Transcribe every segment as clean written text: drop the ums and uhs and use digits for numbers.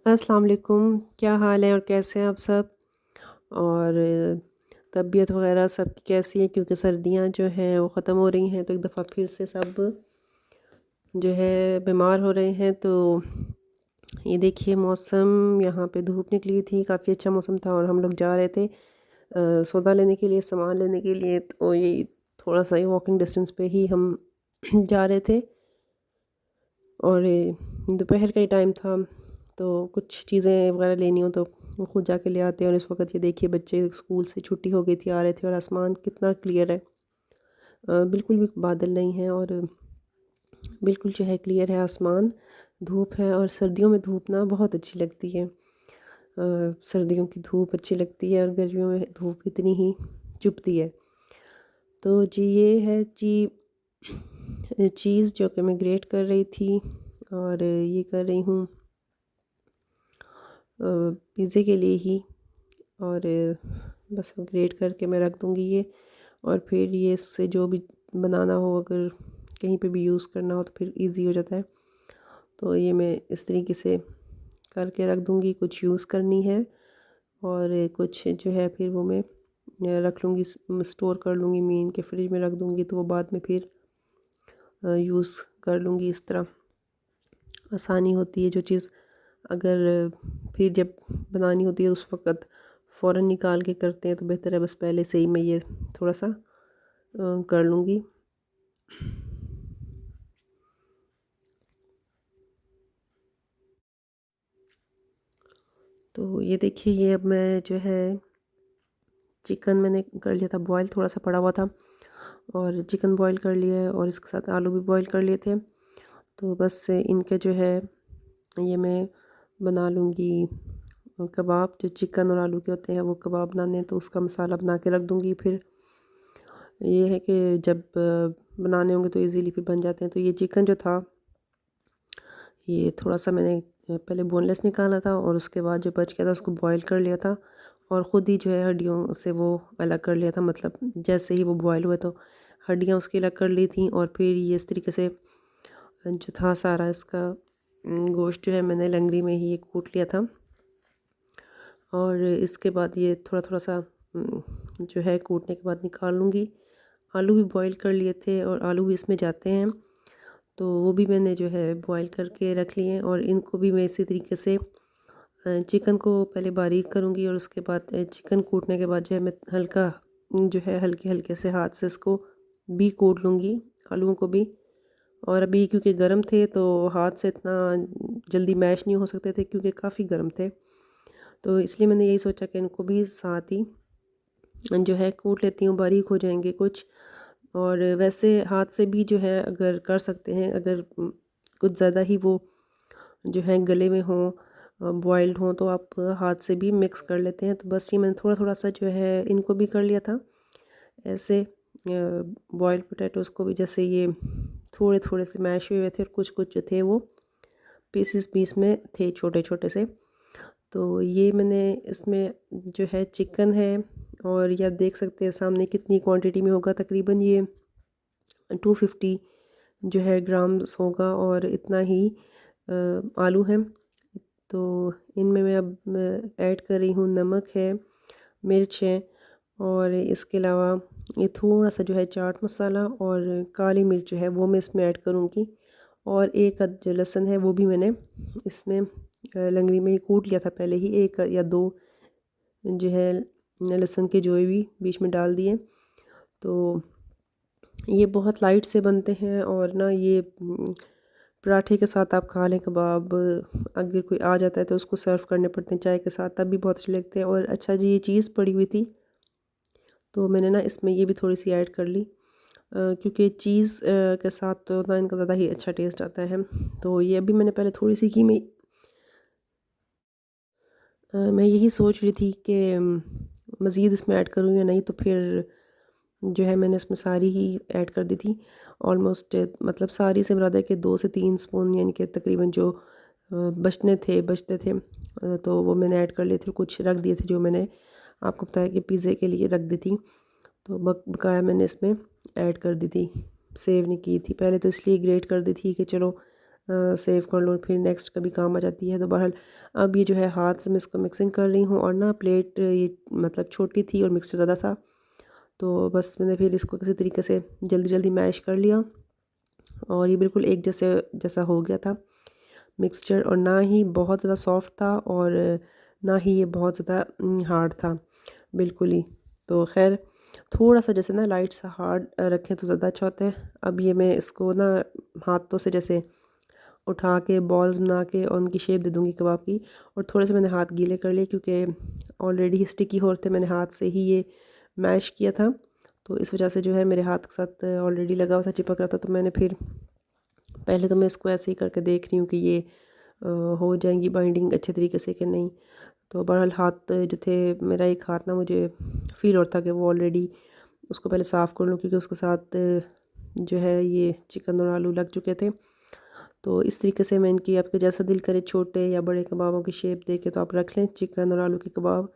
अस्सलाम वालेकुम, क्या हाल है और कैसे हैं आप सब? और तबीयत वगैरह सबकी कैसी है? क्योंकि सर्दियां जो हैं वो ख़त्म हो रही हैं, तो एक दफ़ा फिर से सब जो है बीमार हो रहे हैं। तो ये देखिए, मौसम यहाँ पे धूप निकली थी, काफ़ी अच्छा मौसम था और हम लोग जा रहे थे सौदा लेने के लिए, सामान लेने के लिए। तो ये थोड़ा सा ही वॉकिंग डिस्टेंस पे ही हम जा रहे थे और दोपहर का ही टाइम था। तो कुछ चीज़ें वगैरह लेनी हो तो वो खुद जाके ले आते हैं। और इस वक्त ये देखिए, बच्चे स्कूल से छुट्टी हो गई थी, आ रहे थे और आसमान कितना क्लियर है। बिल्कुल भी बादल नहीं है और बिल्कुल जो है क्लियर है आसमान। धूप है और सर्दियों में धूप ना बहुत अच्छी लगती है। सर्दियों की धूप अच्छी लगती है और गर्मियों में धूप इतनी ही चुभती है। तो जी ये है जी चीज़ जो कि मैं ग्रेट कर रही थी और ये कर रही हूँ पिज़्ज़े के लिए ही। और बस ग्रेट करके मैं रख दूँगी ये। और फिर ये इससे जो भी बनाना हो, अगर कहीं पे भी यूज़ करना हो तो फिर इजी हो जाता है। तो ये मैं इस तरीके से करके रख दूँगी। कुछ यूज़ करनी है और कुछ जो है फिर वो मैं रख लूँगी, स्टोर कर लूँगी, मीन के फ्रिज में रख दूँगी, तो वो बाद में फिर यूज़ कर लूँगी। इस तरह आसानी होती है। जो चीज़ अगर फिर जब बनानी होती है उस वक़्त फ़ौरन निकाल के करते हैं तो बेहतर है बस पहले से ही मैं ये थोड़ा सा कर लूँगी। तो ये देखिए, ये अब मैं जो है चिकन मैंने कर लिया था बॉयल, थोड़ा सा पड़ा हुआ था और चिकन बॉयल कर लिया है और इसके साथ आलू भी बॉयल कर लिए थे। तो बस इनके जो है ये मैं बना लूँगी कबाब। जो चिकन और आलू के होते हैं वो कबाब बनाने हैं, तो उसका मसाला बना के रख दूँगी। फिर ये है कि जब बनाने होंगे तो इजीली फिर बन जाते हैं। तो ये चिकन जो था, ये थोड़ा सा मैंने पहले बोनलेस निकाला था और उसके बाद जो बच गया था उसको बॉईल कर लिया था और ख़ुद ही जो है हड्डियों से वो अलग कर लिया था। मतलब जैसे ही वो बॉईल हुए तो हड्डियाँ उसकी अलग कर ली थी। और फिर ये इस तरीके से जो था सारा इसका गोश्त जो है मैंने लंगड़ी में ही ये कूट लिया था। और इसके बाद ये थोड़ा थोड़ा सा जो है कूटने के बाद निकाल लूँगी। आलू भी बॉईल कर लिए थे और आलू भी इसमें जाते हैं, तो वो भी मैंने जो है बॉईल करके रख लिए हैं। और इनको भी मैं इसी तरीके से चिकन को पहले बारीक करूँगी और उसके बाद चिकन कूटने के बाद जो है मैं हल्का जो है हल्के हल्के से हाथ से इसको भी कूट लूँगी, आलूओं को भी। और अभी क्योंकि गर्म थे तो हाथ से इतना जल्दी मैश नहीं हो सकते थे क्योंकि काफ़ी गर्म थे, तो इसलिए मैंने यही सोचा कि इनको भी साथ ही जो है कूट लेती हूँ, बारीक हो जाएंगे कुछ। और वैसे हाथ से भी जो है अगर कर सकते हैं, अगर कुछ ज़्यादा ही वो जो है गले में हों, बॉइल्ड हों, तो आप हाथ से भी मिक्स कर लेते हैं। तो बस ये मैंने थोड़ा थोड़ा सा जो है इनको भी कर लिया था ऐसे। बॉइल्ड पोटैटोज़ को भी जैसे ये थोड़े थोड़े से मैश हुए थे और कुछ कुछ जो थे वो पीस में थे छोटे छोटे से। तो ये मैंने इसमें जो है चिकन है और ये आप देख सकते हैं सामने कितनी क्वांटिटी में होगा, तकरीबन ये 250 जो है ग्राम्स होगा और इतना ही आलू है। तो इनमें मैं अब ऐड कर रही हूँ, नमक है, मिर्च है और इसके अलावा ये थोड़ा सा जो है चाट मसाला और काली मिर्च जो है वो मैं इसमें ऐड करूँगी। और एक अद जो लहसुन है वो भी मैंने इसमें लंगड़ी में ही कूट लिया था पहले ही, एक या दो जो है लहसुन के जो भी बीच में डाल दिए। तो ये बहुत लाइट से बनते हैं और ना ये पराठे के साथ आप खा लें कबाब, अगर कोई आ जाता है तो उसको सर्व करने पड़ते हैं चाय के साथ, तब भी बहुत अच्छे लगते हैं। और अच्छा जी, ये चीज़ पड़ी हुई थी तो मैंने ना इसमें ये भी थोड़ी सी ऐड कर ली क्योंकि चीज़ के साथ तो ना इनका ज़्यादा ही अच्छा टेस्ट आता है। तो ये अभी मैंने पहले थोड़ी सी घी में मैं यही सोच रही थी कि मज़ीद इसमें ऐड करूँ या नहीं, तो फिर जो है मैंने इसमें सारी ही ऐड कर दी थी ऑलमोस्ट। मतलब सारी से मुराद है कि 2 से 3 स्पून, यानी कि तकरीबन जो बचते थे तो वो मैंने ऐड कर लिए थे। कुछ रख दिए थे जो मैंने आपको बताया कि पिज़्ज़े के लिए रख दी थी, तो बकाया मैंने इसमें ऐड कर दी थी, सेव नहीं की थी। पहले तो इसलिए ग्रेट कर दी थी कि चलो सेव कर लूँ, फिर नेक्स्ट कभी काम आ जाती है। तो बहरहाल अब ये जो है हाथ से मैं इसको मिक्सिंग कर रही हूँ, और ना प्लेट ये मतलब छोटी थी और मिक्सचर ज़्यादा था, तो बस मैंने फिर इसको किसी तरीके से जल्दी जल्दी मैश कर लिया, और ये बिल्कुल एक जैसे जैसा हो गया था मिक्सचर, और ना ही बहुत ज़्यादा सॉफ्ट था और ना ही ये बहुत ज़्यादा हार्ड था बिल्कुल ही। तो खैर थोड़ा सा जैसे ना लाइट सा हार्ड रखें तो ज़्यादा अच्छा होता है। अब ये मैं इसको ना हाथों से जैसे उठा के बॉल्स बना के और उनकी शेप दे दूँगी कबाब की, और थोड़े से मैंने हाथ गीले कर लिए क्योंकि ऑलरेडी स्टिकी हो रहे थे, मैंने हाथ से ही ये मैश किया था, तो इस वजह से जो है मेरे हाथ के साथ ऑलरेडी लगा हुआ था, चिपक रहा था। तो मैंने फिर पहले तो मैं इसको ऐसे ही करके देख रही हूँ कि ये हो जाएंगी बाइंडिंग अच्छे तरीके से कि नहीं। तो बहरहाल हाथ जो थे, मेरा एक हाथ ना मुझे फ़ील और था कि वो ऑलरेडी उसको पहले साफ़ कर लूँ, क्योंकि उसके साथ जो है ये चिकन और आलू लग चुके थे। तो इस तरीके से मैं इनकी, आपके जैसा दिल करे छोटे या बड़े कबाबों की शेप दे के तो आप रख लें चिकन और आलू के कबाब।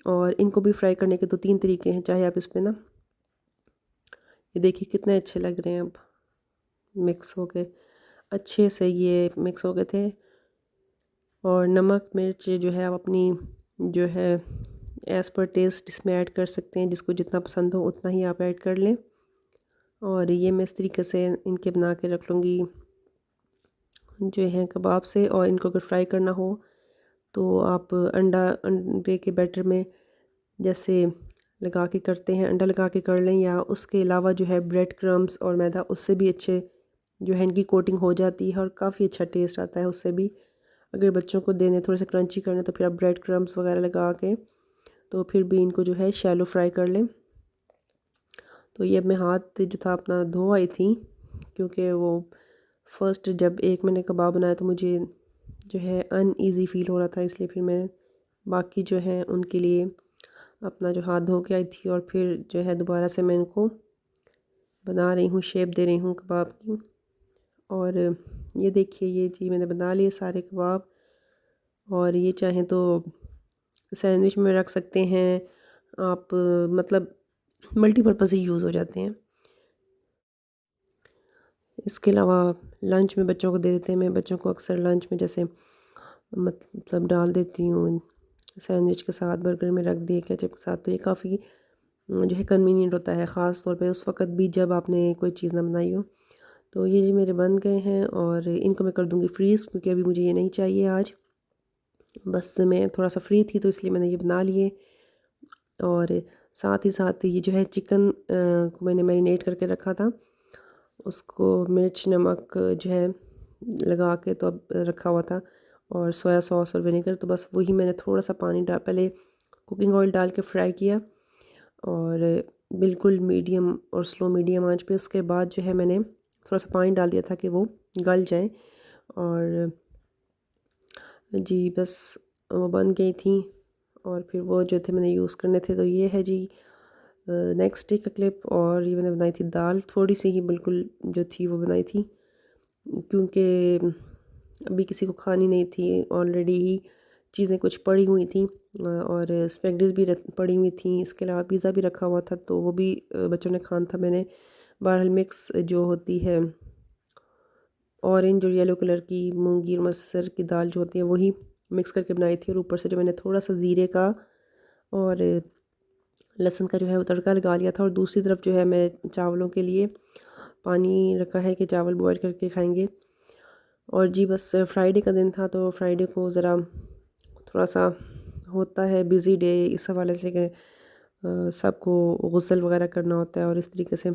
और इनको भी फ्राई करने के 2-3 तरीके हैं, चाहे आप इस पे ना, ये देखिए कितने अच्छे लग रहे हैं अब मिक्स हो के, अच्छे से ये मिक्स हो गए थे। और नमक मिर्च जो है आप अपनी जो है एज़ पर टेस्ट इसमें ऐड कर सकते हैं, जिसको जितना पसंद हो उतना ही आप ऐड कर लें। और ये मैं इस तरीके से इनके बना के रख लूँगी जो हैं कबाब से। और इनको अगर फ्राई करना हो तो आप अंडे के बैटर में जैसे लगा के करते हैं, अंडा लगा के कर लें, या उसके अलावा जो है ब्रेड क्रम्स और मैदा, उससे भी अच्छे जो है इनकी कोटिंग हो जाती है और काफ़ी अच्छा टेस्ट आता है उससे भी। अगर बच्चों को देने थोड़े से क्रंची करने तो फिर आप ब्रेड क्रम्स वगैरह लगा के तो फिर भी इनको जो है शैलो फ्राई कर लें। तो ये अब मैं हाथ जो था अपना धो आई थी, क्योंकि वो फर्स्ट जब एक मैंने कबाब बनाया तो मुझे जो है अनईज़ी फ़ील हो रहा था, इसलिए फिर मैं बाकी जो है उनके लिए अपना जो हाथ धो के आई थी, और फिर जो है दोबारा से मैं इनको बना रही हूँ, शेप दे रही हूँ कबाब की। और ये देखिए ये जी मैंने बना लिए सारे कबाब, और ये चाहें तो सैंडविच में रख सकते हैं आप, मतलब मल्टीपर्पज़ ही यूज़ हो जाते हैं। इसके अलावा लंच में बच्चों को दे देते हैं, मैं बच्चों को अक्सर लंच में जैसे मतलब डाल देती हूँ सैंडविच के साथ, बर्गर में रख दिए केचप के साथ, तो ये काफ़ी जो है कन्वीनियंट होता है, ख़ास तौर पे उस वक़्त भी जब आपने कोई चीज़ ना बनाई हो। तो ये जी मेरे बन गए हैं, और इनको मैं कर दूँगी फ्रीज़, क्योंकि अभी मुझे ये नहीं चाहिए आज। बस मैं थोड़ा-सा फ्री थी तो इसलिए मैंने ये बना लिए। और साथ ही ये जो है चिकन को मैंने मैरिनेट करके रखा था, उसको मिर्च नमक जो है लगा के तो अब रखा हुआ था, और सोया सॉस और विनेगर, तो बस वही मैंने थोड़ा सा पानी डाल, पहले कुकिंग ऑयल डाल के फ्राई किया, और बिल्कुल मीडियम और स्लो मीडियम आंच पे। उसके बाद जो है मैंने थोड़ा सा पानी डाल दिया था कि वो गल जाए, और जी बस वो बन गई थी। और फिर वो जो थे मैंने यूज़ करने थे, तो ये है जी नेक्स्ट डे का क्लिप। और ये मैंने बनाई थी दाल, थोड़ी सी ही बिल्कुल जो थी वो बनाई थी, क्योंकि अभी किसी को खानी नहीं थी, ऑलरेडी ही चीज़ें कुछ पड़ी हुई थी, और स्पैगेटीज़ भी पड़ी हुई थी, इसके अलावा पिज़्ज़ा भी रखा हुआ था, तो वो भी बच्चों ने खाना था। मैंने बहरहाल मिक्स जो होती है ऑरेंज और येलो कलर की मूंगी और मसर की दाल जो होती है वही मिक्स करके बनाई थी, और ऊपर से जो मैंने थोड़ा सा ज़ीरे का और लहसुन का जो है वो तड़का लगा लिया था। और दूसरी तरफ जो है मैं चावलों के लिए पानी रखा है कि चावल बॉईल करके खाएंगे। और जी बस फ्राइडे का दिन था, तो फ्राइडे को ज़रा थोड़ा सा होता है बिज़ी डे, इस हवाले से कि सबको गुस्ल वगैरह करना होता है, और इस तरीके से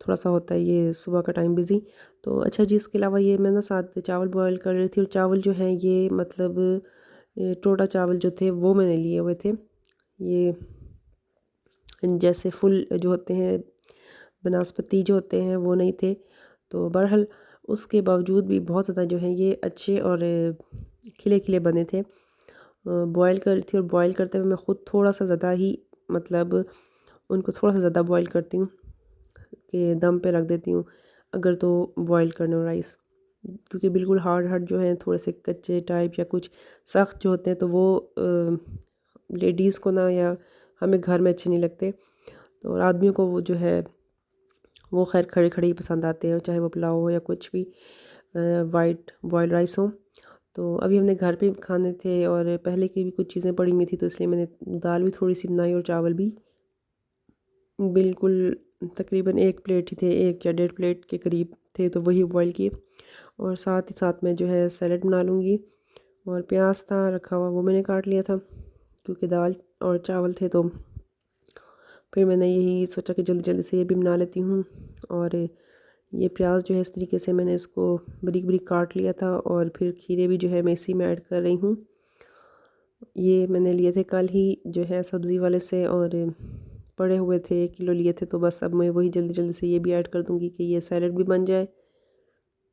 थोड़ा सा होता है ये सुबह का टाइम बिज़ी। तो अच्छा जी, इसके अलावा ये मैं ना साथ चावल बॉईल कर रही थी, और चावल जो हैं ये मतलब टोटा चावल जो थे वो मैंने लिए हुए थे, ये जैसे फुल जो होते हैं बनस्पति जो होते हैं वो नहीं थे। तो बहरहाल उसके बावजूद भी बहुत ज़्यादा जो है ये अच्छे और खिले खिले बने थे। बॉईल कर रही थी, और बॉईल करते हुए मैं ख़ुद थोड़ा सा ज़्यादा ही मतलब उनको थोड़ा सा ज़्यादा बॉईल करती हूँ कि दम पे रख देती हूँ अगर तो बॉईल करने हो राइस, क्योंकि बिल्कुल हार्ड हार्ड जो हैं थोड़े से कच्चे टाइप या कुछ सख्त जो होते हैं तो वो लेडीज़ को ना या हमें घर में अच्छे नहीं लगते। तो और आदमियों को वो जो है वो खैर खड़े खड़े ही पसंद आते हैं, चाहे वो पुलाव हो या कुछ भी, वाइट बॉयल राइस हो। तो अभी हमने घर पे खाने थे और पहले की भी कुछ चीज़ें पड़ी हुई थी, तो इसलिए मैंने दाल भी थोड़ी सी बनाई और चावल भी बिल्कुल तकरीबन 1 प्लेट ही थे, 1 या 1.5 प्लेट के करीब थे, तो वही बॉयल किए। और साथ ही साथ मैं जो है सैलड बना लूँगी। और प्याज था रखा हुआ, वो मैंने काट लिया था, क्योंकि दाल और चावल थे, तो फिर मैंने यही सोचा कि जल्दी जल्दी से ये भी बना लेती हूँ। और ये प्याज जो है इस तरीके से मैंने इसको बारीक बारीक काट लिया था, और फिर खीरे भी जो है मैं इसी में ऐड कर रही हूँ। ये मैंने लिए थे कल ही जो है सब्ज़ी वाले से, और पड़े हुए थे 1 किलो लिए थे, तो बस अब मैं वही जल्दी जल्दी से ये भी ऐड कर दूँगी कि ये सैलड भी बन जाए।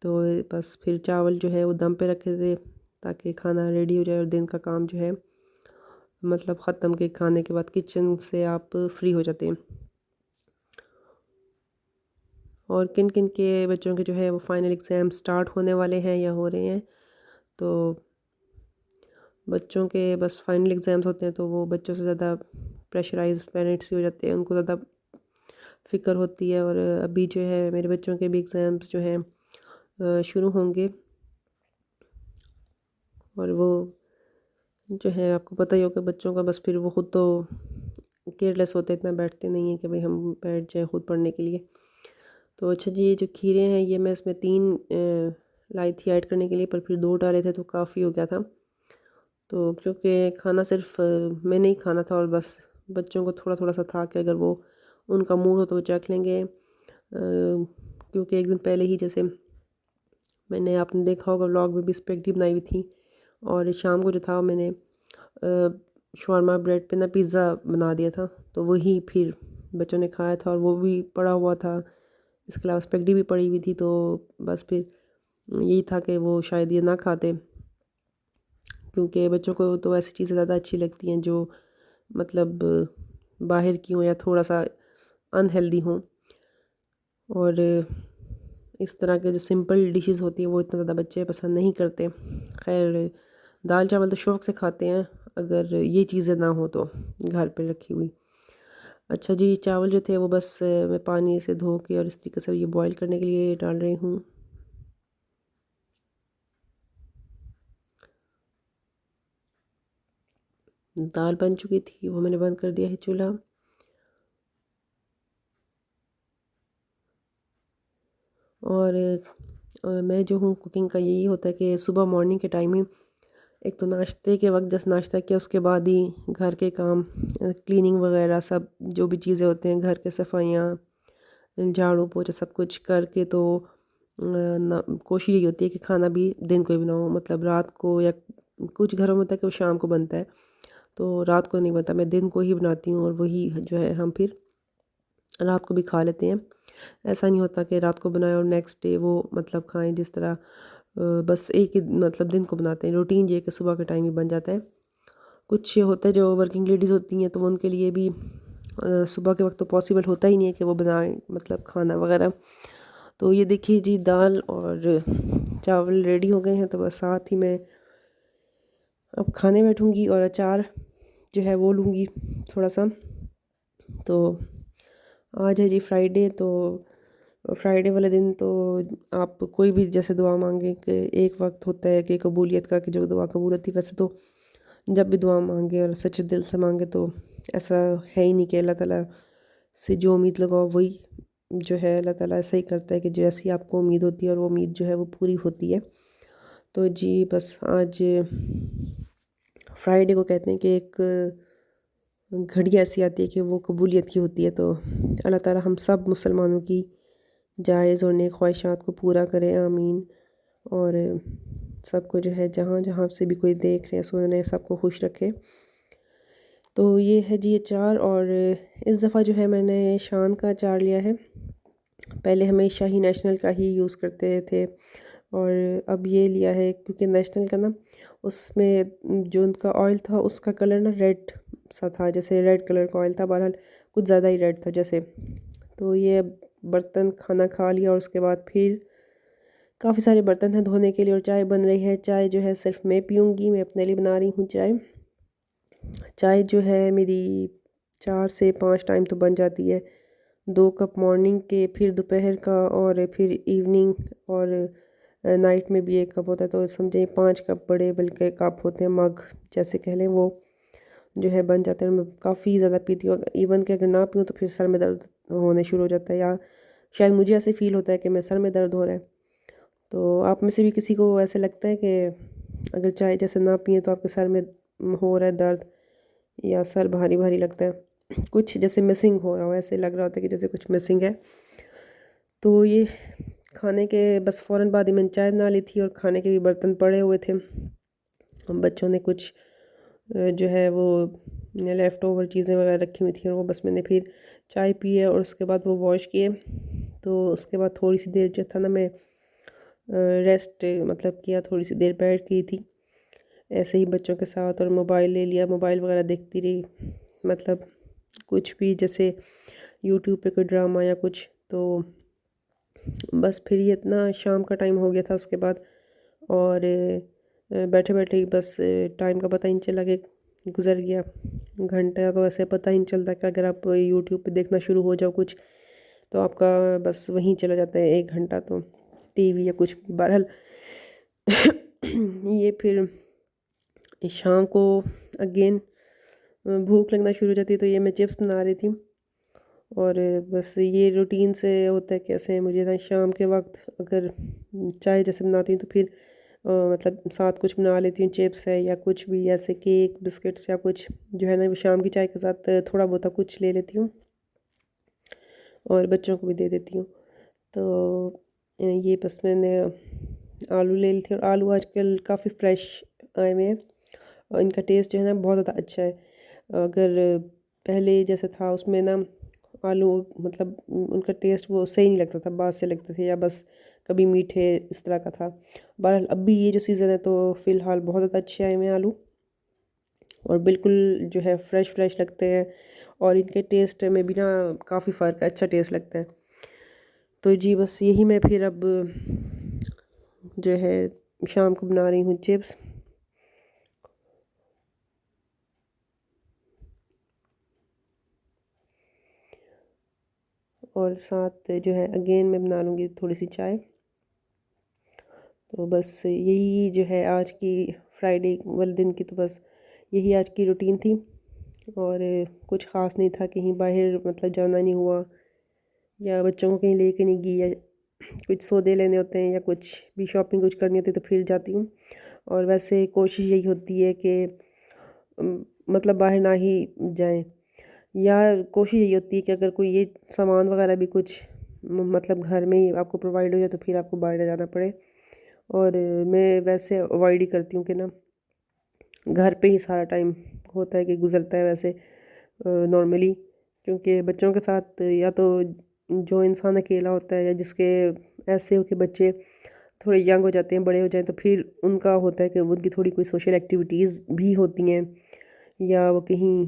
तो बस फिर चावल जो है वो दम पे रखे थे, ताकि खाना रेडी हो जाए और दिन का काम जो है मतलब ख़त्म, के खाने के बाद किचन से आप फ्री हो जाते हैं। और किन किन के बच्चों के जो है वो फाइनल एग्ज़ाम स्टार्ट होने वाले हैं या हो रहे हैं, तो बच्चों के बस फाइनल एग्ज़ाम्स होते हैं, तो वो बच्चों से ज़्यादा प्रेशराइज़ पेरेंट्स ही हो जाते हैं, उनको ज़्यादा फ़िक्र होती है। और अभी जो है मेरे बच्चों के भी एग्ज़ाम्स जो हैं शुरू होंगे, और वो जो है आपको पता ही होगा बच्चों का, बस फिर वो खुद तो केयरलेस होते हैं, इतना बैठते नहीं हैं कि भाई हम बैठ जाएँ खुद पढ़ने के लिए। तो अच्छा जी, ये जो खीरे हैं ये मैं इसमें 3 लाई थी ऐड करने के लिए, पर फिर 2 डाले थे तो काफ़ी हो गया था। तो क्योंकि खाना सिर्फ मैंने ही खाना था, और बस बच्चों को थोड़ा थोड़ा सा था कि अगर वो उनका मूड हो तो वो चख लेंगे। क्योंकि एक दिन पहले ही जैसे मैंने, आपने देखा होगा व्लॉग में भी, स्पेगेटी बनाई हुई थी, और शाम को जो था मैंने शवारमा ब्रेड पे ना पिज़्ज़ा बना दिया था, तो वही फिर बच्चों ने खाया था, और वो भी पड़ा हुआ था। इसके अलावा स्पेगेटी भी पड़ी हुई थी, तो बस फिर यही था कि वो शायद ये ना खाते, क्योंकि बच्चों को तो ऐसी चीज़ें ज़्यादा अच्छी लगती हैं जो मतलब बाहर की हों या थोड़ा सा अनहेल्दी हों। और इस तरह के जो सिंपल डिशेस होती हैं वो इतना ज़्यादा बच्चे पसंद नहीं करते। खैर, दाल चावल तो शौक़ से खाते हैं, अगर ये चीज़ें ना हो तो घर पे रखी हुई। अच्छा जी, चावल जो थे वो बस मैं पानी से धो के और इस तरीके से ये बॉईल करने के लिए डाल रही हूँ। दाल बन चुकी थी, वो मैंने बंद कर दिया है चूल्हा। और मैं जो हूँ कुकिंग का यही होता है कि सुबह मॉर्निंग के टाइम ही, एक तो नाश्ते के वक्त जस्ट नाश्ता किया, उसके बाद ही घर के काम, क्लीनिंग वगैरह सब जो भी चीज़ें होते हैं, घर के सफाइयाँ, झाड़ू पोछा सब कुछ करके, तो ना कोशिश यही होती है कि खाना भी दिन को ही बनाओ, मतलब रात को, या कुछ घरों में होता है कि वो शाम को बनता है, तो रात को नहीं बनता, मैं दिन को ही बनाती हूँ, और वही जो है हम फिर रात को भी खा लेते हैं। ऐसा नहीं होता कि रात को बनाए और नेक्स्ट डे वो मतलब खाएं, जिस तरह बस एक ही मतलब दिन को बनाते हैं, रूटीन ये कि सुबह के टाइम ही बन जाता है। कुछ होता है जो वर्किंग लेडीज़ होती हैं, तो वो उनके लिए भी सुबह के वक्त तो पॉसिबल होता ही नहीं है कि वो बनाएं मतलब खाना वगैरह। तो ये देखिए जी, दाल और चावल रेडी हो गए हैं, तो बस साथ ही मैं अब खाने बैठूँगी, और अचार जो है वो लूँगी थोड़ा सा। तो आज है जी फ्राइडे, तो फ्राइडे वाले दिन तो आप कोई भी जैसे दुआ मांगे, कि एक वक्त होता है कि कबूलियत का, कि जो दुआ कबूल होती है, वैसे तो जब भी दुआ मांगे और सच्चे दिल से मांगे, तो ऐसा है ही नहीं कि अल्लाह ताला से जो उम्मीद लगाओ वही जो है अल्लाह ताला ऐसा ही करता है कि जैसी आपको उम्मीद होती है और वो उम्मीद जो है वो पूरी होती है। तो जी बस आज फ्राइडे को कहते हैं कि एक घड़ी ऐसी आती है कि वो कबूलियत की होती है, तो अल्लाह ताला हम सब मुसलमानों की जायज़ और नेक ख्वाहिशात को पूरा करे, आमीन। और सबको जो है जहाँ जहाँ से भी कोई देख रहे हैं सुन रहे हैं, सबको खुश रखे। तो ये है जी अचार, और इस दफ़ा जो है मैंने शान का अचार लिया है। पहले हमेशा ही नेशनल का ही यूज़ करते थे, और अब ये लिया है क्योंकि नेशनल का ना, उसमें जो उनका ऑयल था उसका कलर ना रेड सा था, जैसे रेड कलर का ऑयल था, बहरहाल कुछ ज़्यादा ही रेड था जैसे। तो ये बर्तन खाना खा लिया, और उसके बाद फिर काफ़ी सारे बर्तन हैं धोने के लिए, और चाय बन रही है। चाय जो है सिर्फ मैं पीऊँगी, मैं अपने लिए बना रही हूँ चाय। चाय जो है मेरी 4 से 5 टाइम तो बन जाती है, 2 कप मॉर्निंग के, फिर दोपहर का, और फिर इवनिंग, और नाइट में भी 1 कप होता है। तो समझिए 5 कप बड़े बल्कि कप होते हैं, मग जैसे कह लें, वो जो है बन जाते हैं। मैं काफ़ी ज़्यादा पीती हूँ, इवन कि अगर ना पीऊँ तो फिर सर में दर्द होने शुरू हो जाता है, या शायद मुझे ऐसे फ़ील होता है कि मेरे सर में दर्द हो रहा है। तो आप में से भी किसी को ऐसे लगता है कि अगर चाय जैसे ना पिए तो आपके सर में हो रहा है दर्द, या सर भारी भारी लगता है, कुछ जैसे मिसिंग हो रहा हो, ऐसे लग रहा होता है कि जैसे कुछ मिसिंग है। तो ये खाने के बस फ़ौरन बाद ही मैंने चाय बना ली थी, और खाने के भी बर्तन पड़े हुए थे। हम बच्चों ने कुछ जो है वो लेफ़्ट ओवर चीज़ें वगैरह रखी हुई थी, और वो बस मैंने फिर चाय पी है, और उसके बाद वो वॉश किए। तो उसके बाद थोड़ी सी देर जो था ना, मैं रेस्ट मतलब किया, थोड़ी सी देर बैठ गई थी ऐसे ही बच्चों के साथ, और मोबाइल ले लिया, मोबाइल वगैरह देखती रही, मतलब कुछ भी जैसे यूट्यूब पे कोई ड्रामा या कुछ। तो बस फिर ये इतना शाम का टाइम हो गया था उसके बाद, और बैठे बैठे ही बस टाइम का पता ही नहीं चला कि गुज़र गया घंटा। तो ऐसे पता ही नहीं चलता कि अगर आप यूट्यूब पे देखना शुरू हो जाओ कुछ, तो आपका बस वहीं चला जाता है 1 घंटा तो, टीवी या कुछ भी। बहरहाल ये फिर शाम को अगेन भूख लगना शुरू हो जाती है, तो ये मैं चिप्स बना रही थी। और बस ये रूटीन से होता है कैसे मुझे ना शाम के वक्त अगर चाय जैसे बनाती हूँ तो फिर मतलब साथ कुछ बना लेती हूँ, चिप्स है या कुछ भी ऐसे केक बिस्किट्स या कुछ जो है ना, वो शाम की चाय के साथ थोड़ा बहुत कुछ ले लेती हूँ, और बच्चों को भी दे देती हूँ। तो ये बस मैंने आलू ले ली थी, और आलू आजकल काफ़ी फ्रेश आए हुए हैं, और इनका टेस्ट जो है ना बहुत ज़्यादा अच्छा है। अगर पहले जैसे था उसमें ना आलू मतलब उनका टेस्ट वो सही नहीं लगता था, बाद से लगते थे, या बस कभी मीठे इस तरह का था। बहरहाल अब भी ये जो सीज़न है तो फ़िलहाल बहुत ज़्यादा अच्छे आए हुए हैं आलू, और बिल्कुल जो है फ्रेश फ्रेश लगते हैं, और इनके टेस्ट में भी ना काफ़ी फ़र्क है, अच्छा टेस्ट लगता है। तो जी बस यही मैं फिर अब जो है शाम को बना रही हूँ चिप्स। और साथ जो है अगेन मैं बना लूँगी थोड़ी सी चाय। तो बस यही जो है आज की फ्राइडे वाले दिन की, तो बस यही आज की रूटीन थी, और कुछ ख़ास नहीं था, कहीं बाहर मतलब जाना नहीं हुआ, या बच्चों को कहीं लेके नहीं गई, या कुछ सौदे लेने होते हैं या कुछ भी शॉपिंग कुछ करनी होती है तो फिर जाती हूँ। और वैसे कोशिश यही होती है कि मतलब बाहर ना ही जाएं, या कोशिश यही होती है कि अगर कोई ये सामान वगैरह भी कुछ मतलब घर में ही आपको प्रोवाइड हो जाए तो फिर आपको बाहर ना जाना पड़े। और मैं वैसे अवॉइड ही करती हूँ कि ना घर पे ही सारा टाइम होता है कि गुज़रता है वैसे नॉर्मली, क्योंकि बच्चों के साथ या तो जो इंसान अकेला होता है, या जिसके ऐसे हो कि बच्चे थोड़े यंग हो जाते हैं, बड़े हो जाएं, तो फिर उनका होता है कि उनकी थोड़ी कोई सोशल एक्टिविटीज़ भी होती हैं, या वो कहीं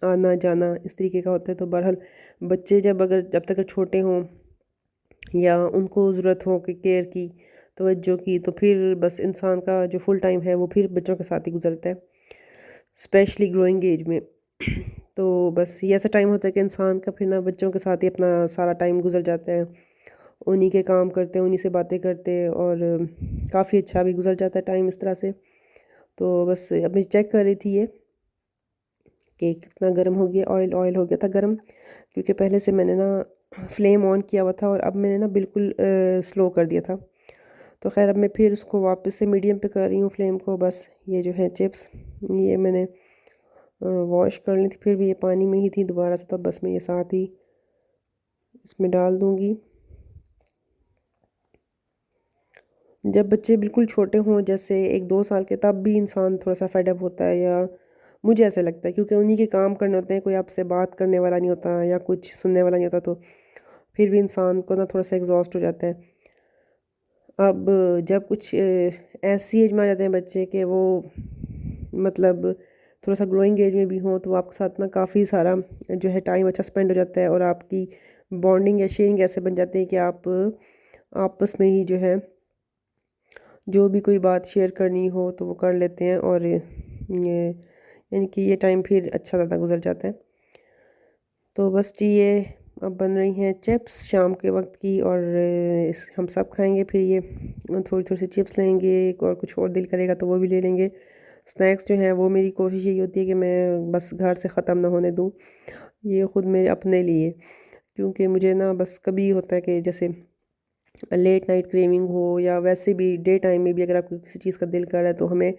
आना जाना इस तरीके का होता है। तो बहरहाल बच्चे जब तक छोटे हों, या उनको ज़रूरत हो कि केयर की, तवज्जो की, तो फिर बस इंसान का जो फुल टाइम है वो फिर बच्चों के साथ ही गुजरता है, स्पेशली ग्रोइंग एज में। तो बस ये ऐसा टाइम होता है कि इंसान का फिर ना बच्चों के साथ ही अपना सारा टाइम गुजर जाता है, उन्हीं के काम करते हैं, उन्हीं से बातें करते हैं, और काफ़ी अच्छा भी गुजर जाता है टाइम इस तरह से। तो बस अब मैं चेक कर रही थी ये कि कितना गर्म हो गया, ऑयल ऑयल हो गया था गर्म, क्योंकि पहले से मैंने ना फ्लेम ऑन किया हुआ था, और अब मैंने ना बिल्कुल स्लो कर दिया था। तो खैर अब मैं फिर उसको वापस से मीडियम पे कर रही हूँ फ्लेम को। बस ये जो है चिप्स, ये मैंने वॉश कर ली थी, फिर भी ये पानी में ही थी दोबारा से, तो बस मैं ये साथ ही इसमें डाल दूँगी। जब बच्चे बिल्कुल छोटे हों, जैसे 1-2 साल के, तब भी इंसान थोड़ा-सा फेड अप होता है, या मुझे ऐसा लगता है, क्योंकि उन्हीं के काम करने होते हैं, कोई आपसे बात करने वाला नहीं होता या कुछ सुनने वाला नहीं होता, तो फिर भी इंसान को ना थोड़ा-सा एग्ज़ॉस्ट हो जाता है। अब जब कुछ ऐसी एज में आ जाते हैं बच्चे के वो मतलब थोड़ा-सा ग्रोइंग एज में भी हों, तो आपके साथ ना काफ़ी सारा जो है टाइम अच्छा स्पेंड हो जाता है, और आपकी बॉन्डिंग या शेयरिंग ऐसे बन जाती है कि आप आपस में ही जो है जो भी कोई बात शेयर करनी हो तो वो कर लेते हैं, और ये यानी कि ये टाइम फिर अच्छा ज़्यादा गुजर जाता है। तो बस जी ये अब बन रही हैं चिप्स शाम के वक्त की, और हम सब खाएंगे फिर ये। थोड़ी थोड़ी सी चिप्स लेंगे, और कुछ और दिल करेगा तो वो भी ले लेंगे। स्नैक्स जो है वो मेरी कोशिश यही होती है कि मैं बस घर से ख़त्म ना होने दूँ, ये ख़ुद मेरे अपने लिए। क्योंकि मुझे ना बस कभी होता है कि जैसे लेट नाइट क्रेविंग हो, या वैसे भी डे टाइम में भी अगर आपको किसी चीज़ का दिल कर रहा है, तो हमें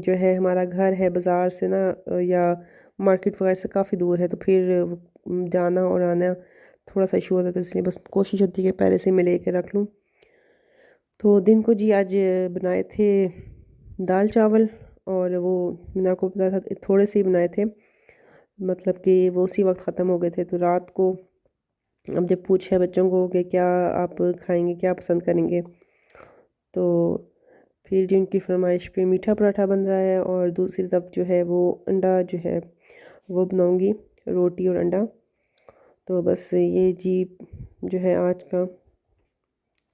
जो है हमारा घर है बाज़ार से ना या मार्केट वगैरह से काफ़ी दूर है, तो फिर जाना और आना थोड़ा सा इशू होता है। तो इसलिए बस कोशिश होती है कि पहले से मैं ले कर रख लूँ। तो दिन को जी आज बनाए थे दाल चावल, और वो मैंने आपको बताया था थोड़े से ही बनाए थे, मतलब कि वो उसी वक्त ख़त्म हो गए थे। तो रात को अब जब पूछे बच्चों को कि क्या आप खाएंगे, क्या पसंद करेंगे, तो फिर जिनकी फरमाइश पे मीठा पराठा बन रहा है, और दूसरी तरफ जो है वो अंडा जो है वो बनाऊंगी, रोटी और अंडा। तो बस ये जी जो है आज का,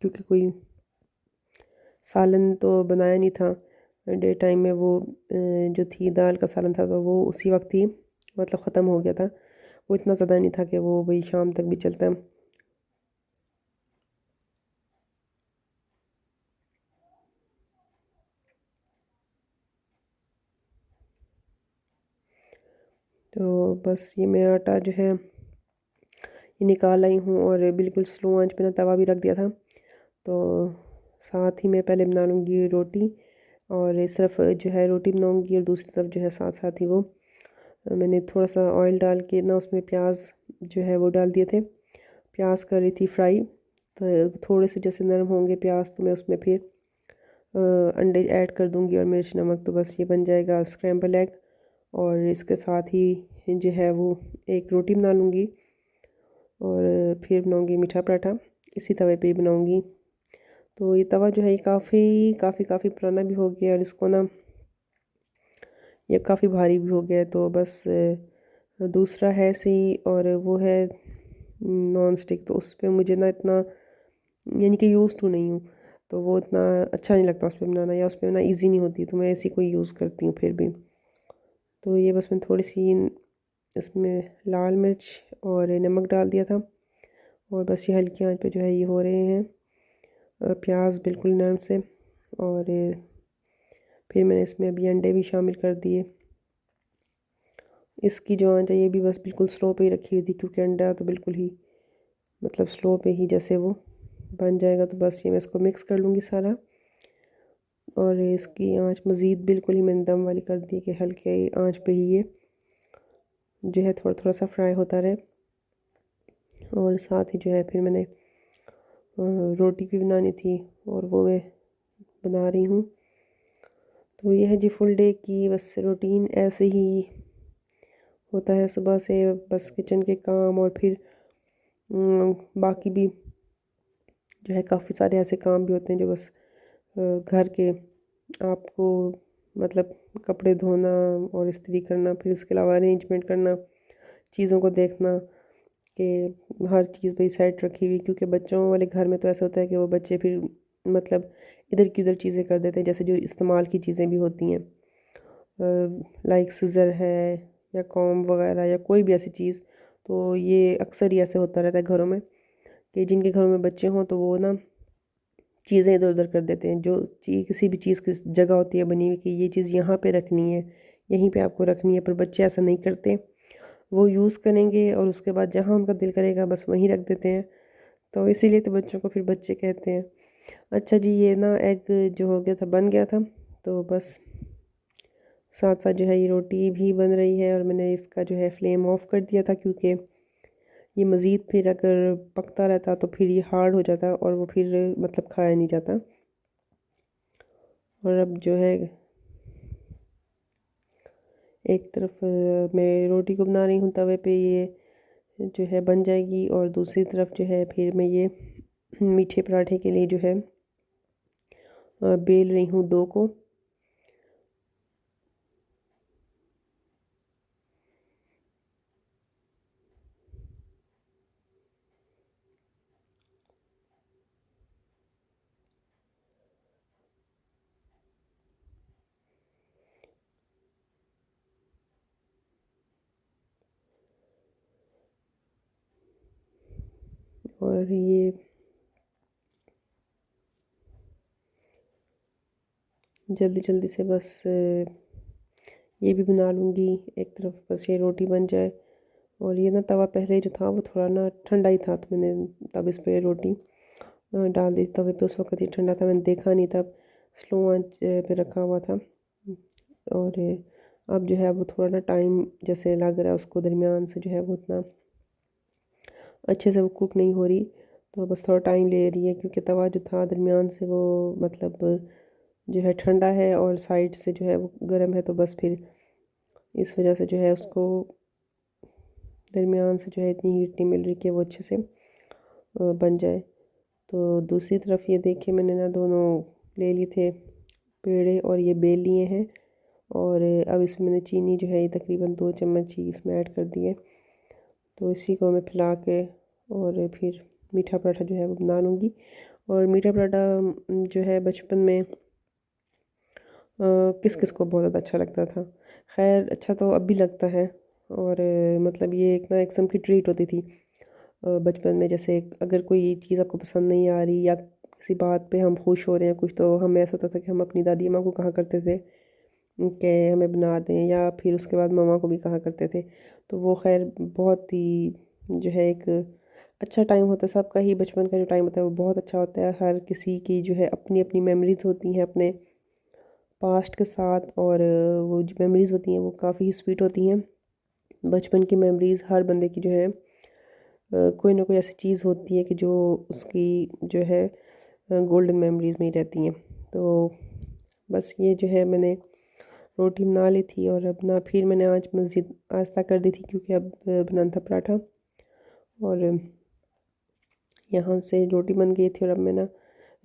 क्योंकि कोई सालन तो बनाया नहीं था डे टाइम में, वो जो थी दाल का सालन था, तो वो उसी वक्त ही मतलब ख़त्म हो गया था। वो इतना ज़्यादा नहीं था कि वो भाई शाम तक भी चलता। तो बस ये मैं आटा जो है ये निकाल आई हूँ, और बिल्कुल स्लो आंच पे ना तवा भी रख दिया था। तो साथ ही मैं पहले बना लूँगी रोटी, और इस तरफ जो है रोटी बनाऊँगी, और दूसरी तरफ जो है साथ साथ ही वो मैंने थोड़ा सा ऑयल डाल के ना उसमें प्याज जो है वो डाल दिए थे। प्याज कर रही थी फ्राई, तो थोड़े से जैसे नरम होंगे प्याज, तो मैं उसमें फिर अंडे ऐड कर दूँगी, और मिर्च नमक। तो बस ये बन जाएगा स्क्रैम्बल एग। और इसके साथ ही जो है वो एक रोटी बना लूँगी, और फिर बनाऊँगी मीठा पराठा, इसी तवे पे ही बनाऊँगी। तो ये तवा जो है ये काफ़ी काफ़ी काफ़ी पुराना भी हो गया, और इसको ना ये काफ़ी भारी भी हो गया है। तो बस दूसरा है सही, और वो है नॉन स्टिक, तो उस पे मुझे ना इतना यानी कि यूज़ टू नहीं हूँ, तो वो इतना अच्छा नहीं लगता उस पे बनाना, या उस पे बनाना ईज़ी नहीं होती, तो मैं ऐसी कोई यूज़ करती हूँ फिर भी। तो ये बस मैं थोड़ी सी इसमें लाल मिर्च और नमक डाल दिया था, और बस ये हल्की आंच पे जो है ये हो रहे हैं प्याज बिल्कुल नरम से। और फिर मैंने इसमें अभी अंडे भी शामिल कर दिए। इसकी जो आंच है ये भी बस बिल्कुल स्लो पे ही रखी हुई थी, क्योंकि अंडा तो बिल्कुल ही मतलब स्लो पे ही जैसे वो बन जाएगा। तो बस ये मैं इसको मिक्स कर लूँगी सारा, और इसकी आंच मज़ीद बिल्कुल ही मैंने दम वाली कर दी कि हल्के आंच पे ही ये जो है थोड़ा थोड़ा सा फ्राई होता रहे। और साथ ही जो है फिर मैंने रोटी भी बनानी थी, और वो मैं बना रही हूँ। तो यह है जी फुल डे की बस रूटीन ऐसे ही होता है सुबह से, बस किचन के काम, और फिर बाकी भी जो है काफ़ी सारे ऐसे काम भी होते हैं जो बस घर के आपको मतलब कपड़े धोना और इस्त्री करना, फिर इसके अलावा अरेंजमेंट करना, चीज़ों को देखना कि हर चीज़ भाई सेट रखी हुई। क्योंकि बच्चों वाले घर में तो ऐसा होता है कि वो बच्चे फिर मतलब इधर की उधर चीज़ें कर देते हैं, जैसे जो इस्तेमाल की चीज़ें भी होती हैं, लाइक सीज़र है या कॉम वगैरह या कोई भी ऐसी चीज़। तो ये अक्सर ही ऐसे होता रहता है घरों में, कि जिनके घरों में बच्चे हों तो वो ना चीज़ें इधर उधर कर देते हैं। जो चीज़ किसी भी चीज़ की जगह होती है बनी हुई कि ये चीज़ यहाँ पे रखनी है, यहीं पे आपको रखनी है, पर बच्चे ऐसा नहीं करते। वो यूज़ करेंगे और उसके बाद जहाँ उनका दिल करेगा बस वहीं रख देते हैं। तो इसीलिए तो बच्चों को फिर बच्चे कहते हैं। अच्छा जी, ये ना एग जो हो गया था बन गया था, तो बस साथ साथ जो है ये रोटी भी बन रही है, और मैंने इसका जो है फ्लेम ऑफ कर दिया था, क्योंकि ये मज़ीद फिर अगर पकता रहता तो फिर ये हार्ड हो जाता, और वो फिर मतलब खाया नहीं जाता। और अब जो है एक तरफ मैं रोटी को बना रही हूँ तवे पे, ये जो है बन जाएगी, और दूसरी तरफ जो है फिर मैं ये मीठे पराठे के लिए जो है बेल रही हूँ डो को। और ये जल्दी जल्दी से बस ये भी बना लूँगी। एक तरफ बस ये रोटी बन जाए। और ये ना तवा पहले जो था वो थोड़ा ना ठंडा ही था, तो मैंने तब इस पे रोटी डाल दी तवे पे। उस वक्त ये ठंडा था, मैंने देखा नहीं, तब स्लो आंच पे रखा हुआ था। और अब जो है वो थोड़ा ना टाइम जैसे लग रहा है उसको, दरमियान से जो है वो उतना अच्छे से वो कुक नहीं हो रही, तो बस थोड़ा टाइम ले रही है, क्योंकि तवा जो था दरमियान से वो मतलब जो है ठंडा है और साइड से जो है वो गर्म है, तो बस फिर इस वजह से जो है उसको दरमियान से जो है इतनी हीट नहीं मिल रही कि वो अच्छे से बन जाए। तो दूसरी तरफ ये देखिए मैंने ना दोनों ले लिए थे पेड़े और ये बेल लिए हैं। और अब इसमें मैंने चीनी जो है ये तकरीबन 2 चम्मच ही इसमें ऐड कर दी है। तो इसी को मैं फैला के और फिर मीठा पराठा जो है वो बना लूँगी। और मीठा पराठा जो है बचपन में किस किस को बहुत ज़्यादा अच्छा लगता था। खैर अच्छा तो अब भी लगता है। और मतलब ये एक ना एक किस्म की ट्रीट होती थी बचपन में। जैसे अगर कोई चीज़ आपको पसंद नहीं आ रही या किसी बात पे हम खुश हो रहे हैं कुछ, तो हमें ऐसा होता था कि हम अपनी दादी अम्मा को कहा करते थे कि हमें बना दें, या फिर उसके बाद मम्मा को भी कहा करते थे। तो वो खैर बहुत ही जो है एक अच्छा टाइम होता है। सबका ही बचपन का जो टाइम होता है वो बहुत अच्छा होता है। हर किसी की जो है अपनी अपनी मेमोरीज होती हैं अपने पास्ट के साथ, और वो जो मेमोरीज होती हैं वो काफ़ी स्वीट होती हैं। बचपन की मेमोरीज हर बंदे की जो है कोई ना कोई ऐसी चीज़ होती है कि जो उसकी जो है गोल्डन मेमोरीज में ही रहती हैं। तो बस ये जो है मैंने रोटी बना ली थी, और अब ना फिर मैंने आज मज़ीद आस्ता कर दी थी, क्योंकि अब बनाना था पराठा। और यहाँ से रोटी बन गई थी, और अब मैं ना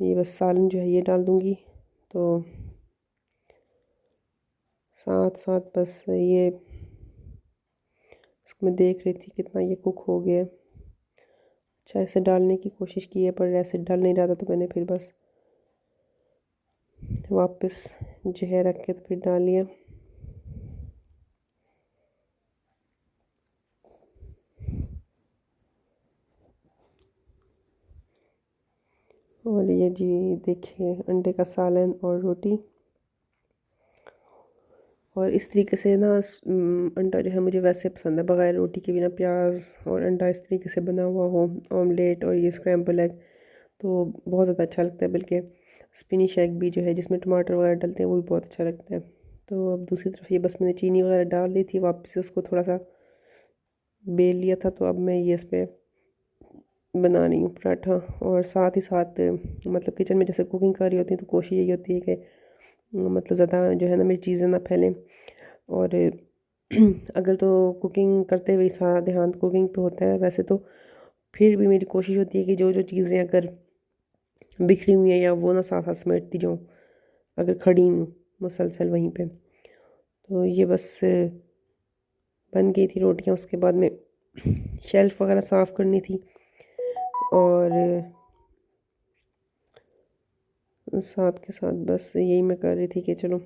ये बस सालन जो है ये डाल दूँगी। तो साथ साथ बस ये इसको मैं देख रही थी कितना ये कुक हो गया है। अच्छा ऐसे डालने की कोशिश की है, पर ऐसे डल नहीं रहा था, तो मैंने फिर बस वापस जो है रख के तो फिर डाल लिया। और ये जी देखिए अंडे का सालन और रोटी। और इस तरीके से ना अंडा जो है मुझे वैसे पसंद है, बग़ैर रोटी के बिना प्याज और अंडा इस तरीके से बना हुआ हो, ऑमलेट और ये स्क्रैम्बल एग, तो बहुत ज़्यादा अच्छा लगता है। बल्कि स्पिनिश एग भी जो है जिसमें टमाटर वगैरह डलते हैं वो भी बहुत अच्छा लगता है। तो अब दूसरी तरफ ये बस मैंने चीनी वगैरह डाल दी थी, वापस से उसको थोड़ा सा बेल लिया था। तो अब मैं ये इस पर बना रही हूँ पराठा। और साथ ही साथ मतलब किचन में जैसे कुकिंग कर रही होती है तो कोशिश यही होती है कि मतलब ज़्यादा जो है ना मेरी चीज़ें ना फैलें। और अगर तो कुकिंग करते हुए सारा ध्यान कुकिंग पे होता है, वैसे तो फिर भी मेरी कोशिश होती है कि जो जो चीज़ें अगर बिखरी हुई हैं या वो ना साथ साथ समेटती जाऊँ, अगर खड़ी हूँ मुसलसल वहीं पे। तो ये बस बन गई थी रोटियाँ। उसके बाद में शेल्फ़ वगैरह साफ़ करनी थी, और साथ के साथ बस यही मैं कर रही थी कि चलो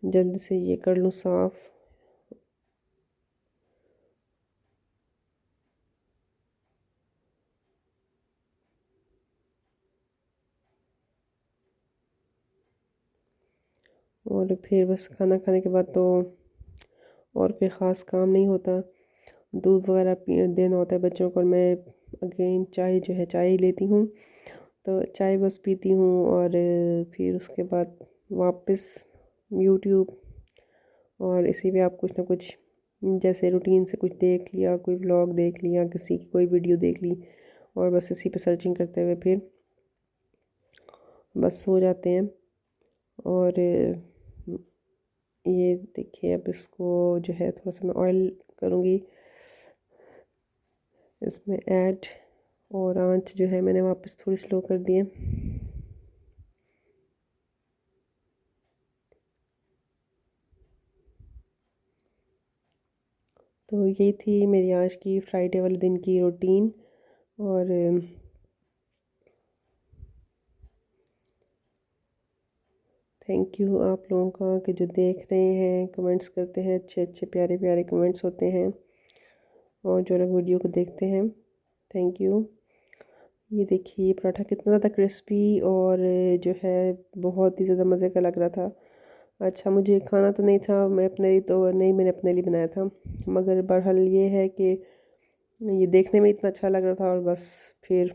जल्दी से ये कर लूँ साफ़। और फिर बस खाना खाने के बाद तो और कोई ख़ास काम नहीं होता। दूध वगैरह पी देना होता है बच्चों को, और मैं अगेन चाय जो है चाय ही लेती हूँ। तो चाय बस पीती हूँ, और फिर उसके बाद वापस यूट्यूब, और इसी पे आप कुछ ना कुछ जैसे रूटीन से कुछ देख लिया, कोई व्लॉग देख लिया, किसी की कोई वीडियो देख ली, और बस इसी पे सर्चिंग करते हुए फिर बस सो जाते हैं। और ये देखिए अब इसको जो है थोड़ा सा मैं ऑयल करूँगी इसमें ऐड, और आंच जो है मैंने वापस थोड़ी स्लो कर दी है। तो ये थी मेरी आज की फ्राइडे वाले दिन की रूटीन। और थैंक यू आप लोगों का कि जो देख रहे हैं, कमेंट्स करते हैं, अच्छे अच्छे प्यारे प्यारे कमेंट्स होते हैं। और जो लोग वीडियो को देखते हैं, थैंक यू। ये देखिए ये पराठा कितना ज़्यादा क्रिस्पी और जो है बहुत ही ज़्यादा मज़े का लग रहा था। अच्छा, मुझे खाना तो नहीं था, मैं अपने लिए तो नहीं, मैंने अपने लिए बनाया था, मगर बहरहाल ये है कि ये देखने में इतना अच्छा लग रहा था और बस फिर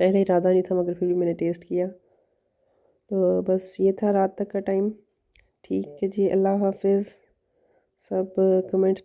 पहले इरादा नहीं था, मगर फिर भी मैंने टेस्ट किया। तो बस ये था रात तक का टाइम। ठीक है जी, अल्लाह हाफिज़। सब कमेंट्स